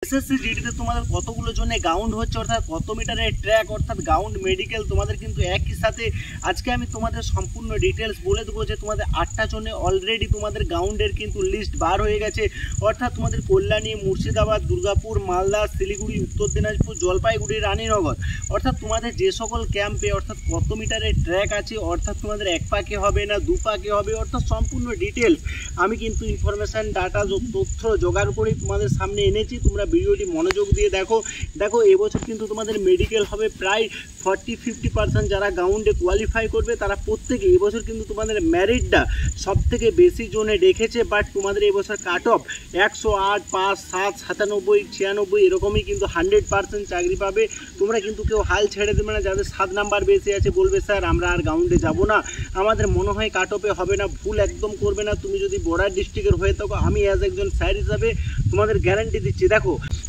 SSC জিডিতে তোমাদের কতগুলো জনে গ্রাউন্ড হচ্ছে, অর্থাৎ কত মিটারের ট্র্যাক, অর্থাৎ গ্রাউন্ড মেডিকেল তোমাদের কিন্তু একই সাথে আজকে আমি তোমাদের সম্পূর্ণ ডিটেলস বলে দেবো যে তোমাদের 8টা জনে অলরেডি তোমাদের গ্রাউন্ডের কিন্তু লিস্ট বার হয়ে গেছে। অর্থাৎ তোমাদের কল্যাণী, মুর্শিদাবাদ, দুর্গাপুর, মালদা, শিলিগুড়ি, উত্তর দিনাজপুর, জলপাইগুড়ি, রানীনগর, অর্থাৎ তোমাদের যে সকল ক্যাম্পে অর্থাৎ কত মিটারের ট্র্যাক আছে, অর্থাৎ তোমাদের 1 পাকে হবে না 2 পাকে হবে, অর্থাৎ সম্পূর্ণ ডিটেলস আমি কিন্তু ইনফরমেশান ডাটা তথ্য জোগাড় করে তোমাদের সামনে এনেছি। তোমরা ভিডিওটি মনোযোগ দিয়ে দেখো। এবছর কিন্তু তোমাদের মেডিকেল হবে প্রায় 40-50% যারা গ্রাউন্ডে কোয়ালিফাই করবে তারা প্রত্যেকে। এবছর কিন্তু তোমাদের ম্যারিটটা সব থেকে বেশি জোনে রেখেছে, বাট তোমাদের এবছর কাট অফ 108, 5, 7, 97, 96 এরকমই কিন্তু 100% চাকরি পাবে। তোমরা কিন্তু কেউ হাল ছেড়ে দেবে না। যাদের 7 নাম্বার বেশি আছে বলবে স্যার আমরা আর গ্রাউন্ডে যাব না, আমাদের মনে হয় কাট অফে হবে না, ভুল একদম করবে না। তুমি যদি বর্ডার ডিস্ট্রিক্টের হয়ে থাকো আমি অ্যাজ একজন স্যার হিসাবে তোমাদের গ্যারান্টি দিচ্ছি।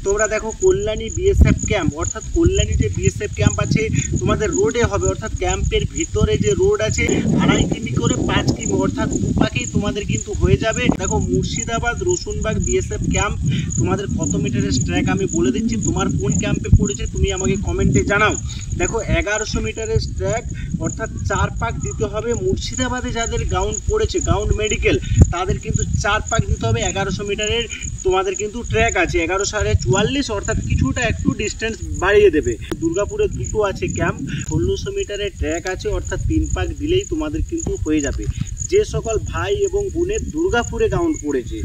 তোমরা দেখো কল্যাণী বিএসএফ ক্যাম্প, অর্থাৎ কল্যাণী যে বিএসএফ ক্যাম্প আছে তোমাদের রোডে হবে, অর্থাৎ ক্যাম্পের ভিতরে যে রোড আছে 2.5 কিমি করে 5 কিমি, অর্থাৎ 2 পাকেই তোমাদের কিন্তু হয়ে যাবে। দেখো মুর্শিদাবাদ রসুনবাগ বিএসএফ ক্যাম্প তোমাদের কত মিটারের ট্র্যাক আমি বলে দিচ্ছি, তোমার কোন ক্যাম্পে পড়েছে তুমি আমাকে কমেন্টে জানাও। দেখো 1100 মিটারের ট্র্যাক, অর্থাৎ 4 পাক দিতে হবে। মুর্শিদাবাদে যাদের গ্রাউন্ড পড়েছে গ্রাউন্ড মেডিকেল তাদের কিন্তু 4 পাক দিতে হবে। 1100 মিটারের তোমাদের কিন্তু ট্র্যাক আছে 1144, অর্থাৎ কিছুটা একটু ডিস্টেন্স বাড়িয়ে দেবে। দুর্গাপুরে দুটো আছে ক্যাম্প, 1600 মিটারের ট্র্যাক আছে, অর্থাৎ 3 পাক দিলেই তোমাদের কিন্তু হয়ে যাবে। যে সকল ভাই এবং বোনের দুর্গাপুরে গ্রাউন্ড পড়েছে।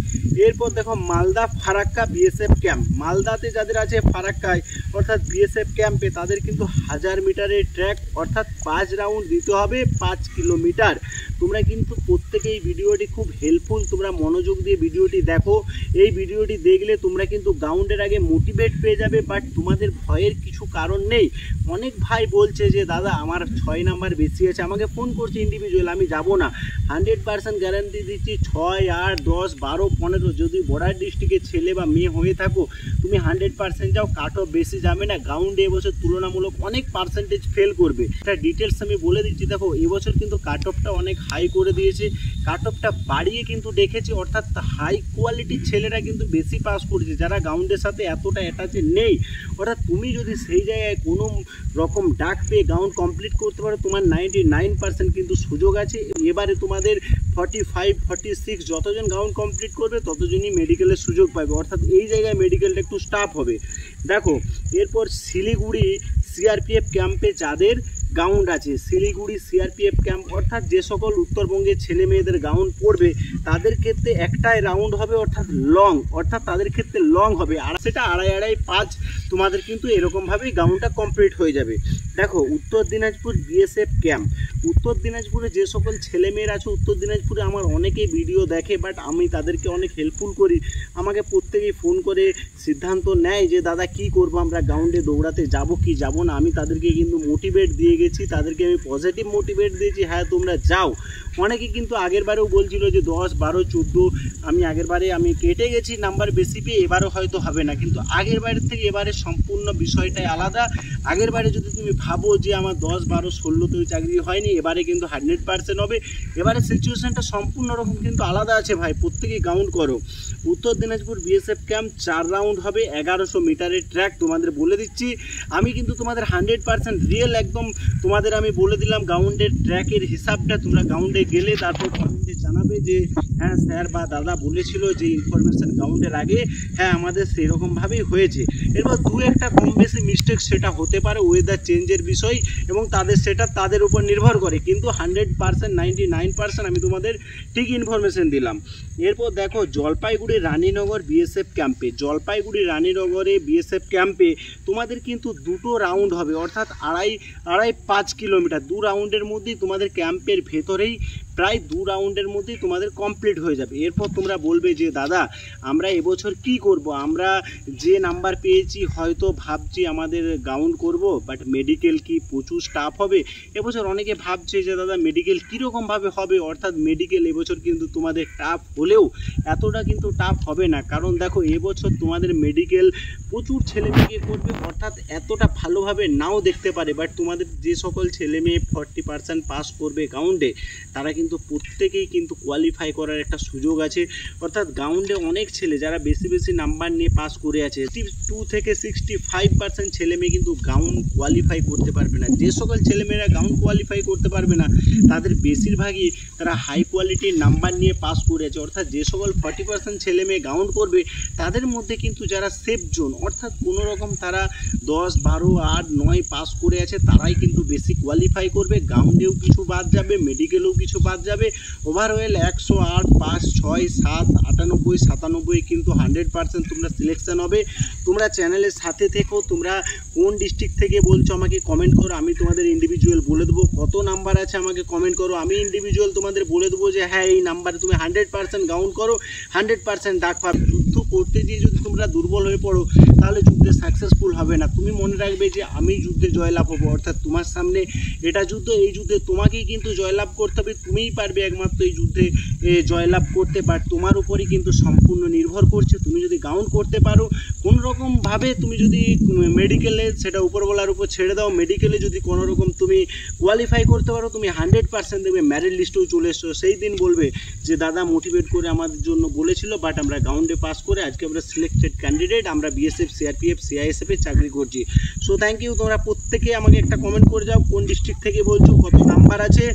এরপর দেখো মালদা ফারাক্কা বিএসএফ ক্যাম্প, মালদাতে যাদের আছে ফারাক্কায় অর্থাৎ বিএসএফ ক্যাম্পে তাদের কিন্তু 1000 মিটারের ট্র্যাক, অর্থাৎ 5 রাউন্ড দিতে হবে 5 কিলোমিটার। তোমরা কিন্তু প্রত্যেকেই ভিডিওটি খুব হেল্পফুল, তোমরা মনোযোগ দিয়ে ভিডিওটি দেখো। এই ভিডিওটি দেখলে তোমরা কিন্তু গ্রাউন্ডের আগে মোটিভেট পেয়ে যাবে, বাট তোমাদের ভয়ের কিছু কারণ নেই। অনেক ভাই বলছে যে দাদা আমার 6 নাম্বার বেশি আছে, আমাকে ফোন করছে ইন্ডিভিজুয়াল, আমি যাব না। 100% গ্যারান্টি দিচ্ছি 6, 8, 10, 12, 15 যদি বর্ডার ডিস্ট্রিক্টের ছেলে বা মেয়ে হয়ে থাকো তুমি 100% যাও, কাট অফ বেশি যাবে না। গ্রাউন্ডে এবছর তুলনামূলক অনেক পার্সেন্টেজ ফেল করবে, এটা ডিটেলস আমি বলে দিচ্ছি। দেখো এবছর কিন্তু কাট অফটা অনেক হাই করে দিয়েছে, কাট অফটা বাড়িয়ে কিন্তু দেখেছে, অর্থাৎ হাই কোয়ালিটির ছেলেরা কিন্তু বেশি পাস করেছে যারা গ্রাউন্ডের সাথে এতটা অ্যাটাচে নেই। অর্থাৎ তুমি যদি সেই জায়গায় কোনো রকম ডাক পেয়ে গ্রাউন্ড কমপ্লিট করতে পারো তোমার 99% কিন্তু সুযোগ আছে। এবারে তোমাদের 45, 46 যতজন গ্রাউন্ড কমপ্লিট করবে ততজনই মেডিকেলের সুযোগ পাবে, অর্থাৎ এই জায়গায় মেডিকেলটা একটু স্টাফ হবে। দেখো এরপর শিলিগুড়ি সিআরপিএফ ক্যাম্পে যাদের গ্রাউন্ড আছে, শিলিগুড়ি সিআরপিএফ ক্যাম্প, অর্থাৎ যে সকল উত্তরবঙ্গের ছেলে মেয়েদের গ্রাউন্ড পড়বে তাদের ক্ষেত্রে একটাই রাউন্ড হবে, অর্থাৎ লং, অর্থাৎ তাদের ক্ষেত্রে লং হবে, আর সেটা 2.5, 5 তোমাদের কিন্তু এরকমভাবেই গ্রাউন্ডটা কমপ্লিট হয়ে যাবে। দেখো উত্তর দিনাজপুর বিএসএফ ক্যাম্প, উত্তর দিনাজপুরে যে সকল ছেলেমেয়েরা আছে, উত্তর দিনাজপুরে আমার অনেকেই ভিডিও দেখে, বাট আমি তাদেরকে অনেক হেল্পফুল করি। আমাকে প্রত্যেকেই ফোন করে সিদ্ধান্ত নেয় যে দাদা কি করব, আমরা গ্রাউন্ডে দৌড়াতে যাব কি যাব না। আমি তাদেরকে কিন্তু মোটিভেট দিয়ে গেছি, তাদেরকে আমি পজিটিভ মোটিভেট দিয়েছি, হ্যাঁ তোমরা যাও। অনেকে কিন্তু আগের বারেও বলছিল যে 10, 12, 14, আমি আগের বারে আমি কেটে গেছি নাম্বার বেশি পেয়ে, এবারও হয়তো হবে না, কিন্তু আগের বারের থেকে এবারে সম্পূর্ণ বিষয়টাই আলাদা। আগের বারে যদি তুমি ভাবো যে আমার 10, 12, 16তেও চাকরি হয়নি, এবারে কিন্তু 100% হবে। এবারে সিচুয়েশনটা সম্পূর্ণ রকম কিন্তু আলাদা আছে ভাই, প্রত্যেকেই গ্রাউন্ড করো। উত্তর দিনাজপুর বিএসএফ ক্যাম্প 4 রাউন্ড হবে, 1100 মিটারের ট্র্যাক তোমাদের বলে দিচ্ছি আমি, কিন্তু তোমাদের 100% রিয়েল একদম তোমাদের আমি বলে দিলাম গ্রাউন্ডের ট্র্যাকের হিসাবটা। তোমরা গ্রাউন্ডে গেলে তারপর কমেন্টে জানাবে যে হ্যাঁ স্যার বা দাদা বলেছিল যে ইনফরমেশান গ্রাউন্ডের আগে, হ্যাঁ আমাদের সেরকমভাবেই হয়েছে। এরপর 2-1টা কম বেশি মিস্টেক সেটা হতে পারে, ওয়েদার চেঞ্জের বিষয় এবং সেটা তাদের উপর নির্ভর করে, কিন্তু 100%, 99% আমি তোমাদের ঠিক ইনফরমেশান দিলাম। এরপর দেখো জলপাইগুড়ি রানীনগর বিএসএফ ক্যাম্পে, জলপাইগুড়ি রানীনগরে বিএসএফ ক্যাম্পে তোমাদের কিন্তু 2টো রাউন্ড হবে, অর্থাৎ 2.5 কিলোমিটার, 2 রাউন্ডের মধ্যেই তোমাদের ক্যাম্পের ভেতরেই প্রায় 2 রাউন্ডের মধ্যেই তোমাদের কমপ্লিট হয়ে যাবে। এরপর তোমরা বলবে যে দাদা আমরা এবছর কি করব, আমরা যে নাম্বার পেয়েছি হয়তো ভাবছি আমাদের গ্রাউন্ড করব, বাট মেডিকেল কি প্রচুর স্টাফ হবে। এবছর অনেকে ভাবছে যে দাদা মেডিকেল কীরকমভাবে হবে, অর্থাৎ মেডিকেল এবছর কিন্তু তোমাদের টাফ হলেও এতটা কিন্তু টাফ হবে না, কারণ দেখো এবছর তোমাদের মেডিকেল প্রচুর ছেলে মেয়ে করবে, অর্থাৎ এতটা ভালোভাবে নাও দেখতে পারে, বাট তোমাদের যে সকল ছেলে মেয়ে 40% পাস করবে গ্রাউন্ডে তারা কিন্তু কিন্তু প্রত্যেকেই কিন্তু কোয়ালিফাই করার একটা সুযোগ আছে। অর্থাৎ গ্রাউন্ডে অনেক ছেলে যারা বেশি বেশি নাম্বার নিয়ে পাস করে আছে, 62 থেকে 65% ছেলে মেয়ে কিন্তু গ্রাউন্ড কোয়ালিফাই করতে পারবে না। যে সকল ছেলেমেয়েরা গ্রাউন্ড কোয়ালিফাই করতে পারবে না তাদের বেশিরভাগই তারা হাই কোয়ালিটির নাম্বার নিয়ে পাস করেছে। অর্থাৎ যে সকল 40% ছেলে মেয়ে গ্রাউন্ড করবে তাদের মধ্যে কিন্তু যারা সেফ জোন, অর্থাৎ কোনো রকম তারা 10, 12, 8, 9 পাস করে আছে, তারাই কিন্তু বেশি কোয়ালিফাই করবে। গ্রাউন্ডেও কিছু বাদ যাবে, মেডিকেলেও কিছু বাদ যাবে। ওভারঅল 108, 5, 6, 7, 98, 97 কিন্তু 100% তোমরা সিলেকশন হবে। তোমরা চ্যানেলের সাথে থেকো। তোমরা কোন ডিস্ট্রিক্ট থেকে বলছো আমাকে কমেন্ট করো, আমি তোমাদের ইন্ডিভিজুয়াল বলে দেবো। কত নাম্বার আছে আমাকে কমেন্ট করো, আমি ইন্ডিভিজুয়াল তোমাদের বলে দেবো যে হ্যাঁ এই নাম্বারে তুমি 100% গ্রাউন্ড করো, 100% ডাক পাবে। যুদ্ধ করতে গিয়ে যদি তোমরা দুর্বল হয়ে পড়ো তাহলে যুদ্ধে সাকসেসফুল হবে না। তুমি মনে রাখবে যে আমি যুদ্ধে জয়লাভ হবো, অর্থাৎ তোমার সামনে এটা যুদ্ধ, এই যুদ্ধে তোমাকেই কিন্তু জয়লাভ করতে হবে। তুমিই পারবে একমাত্র এই যুদ্ধে জয়লাভ করতে। বাট তোমার উপরই কিন্তু সম্পূর্ণ নির্ভর করছে। তুমি যদি গ্রাউন্ড করতে পারো, কোনো রকমভাবে তুমি যদি মেডিকেলে, সেটা উপরওয়ালার উপর ছেড়ে দাও, মেডিকেলে যদি কোনো রকম তুমি কোয়ালিফাই করতে পারো, তুমি 100% দেবে মেরিট লিস্টেও চলে এসছো। সেই দিন বলবে যে দাদা মোটিভেট করে আমাদের জন্য বলেছিল, বাট আমরা গ্রাউন্ডে পাস করে আজকে আমরা সিলেক্টেড ক্যান্ডিডেট, আমরা বিএসএফ, সিআরপিএফ, সিআইএসএফ এ চাকরি করছি। So thank you. তোমরা প্রত্যেকে আমাকে একটা কমেন্ট করে যাও কোন ডিস্ট্রিক্ট থেকে বলছো, কত নাম্বার আছে।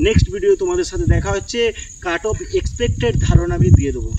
নেক্সট ভিডিও তোমাদের সাথে দেখা হচ্ছে, কাট অফ এক্সপেক্টেড ধারণা আমি দিয়ে দেবো।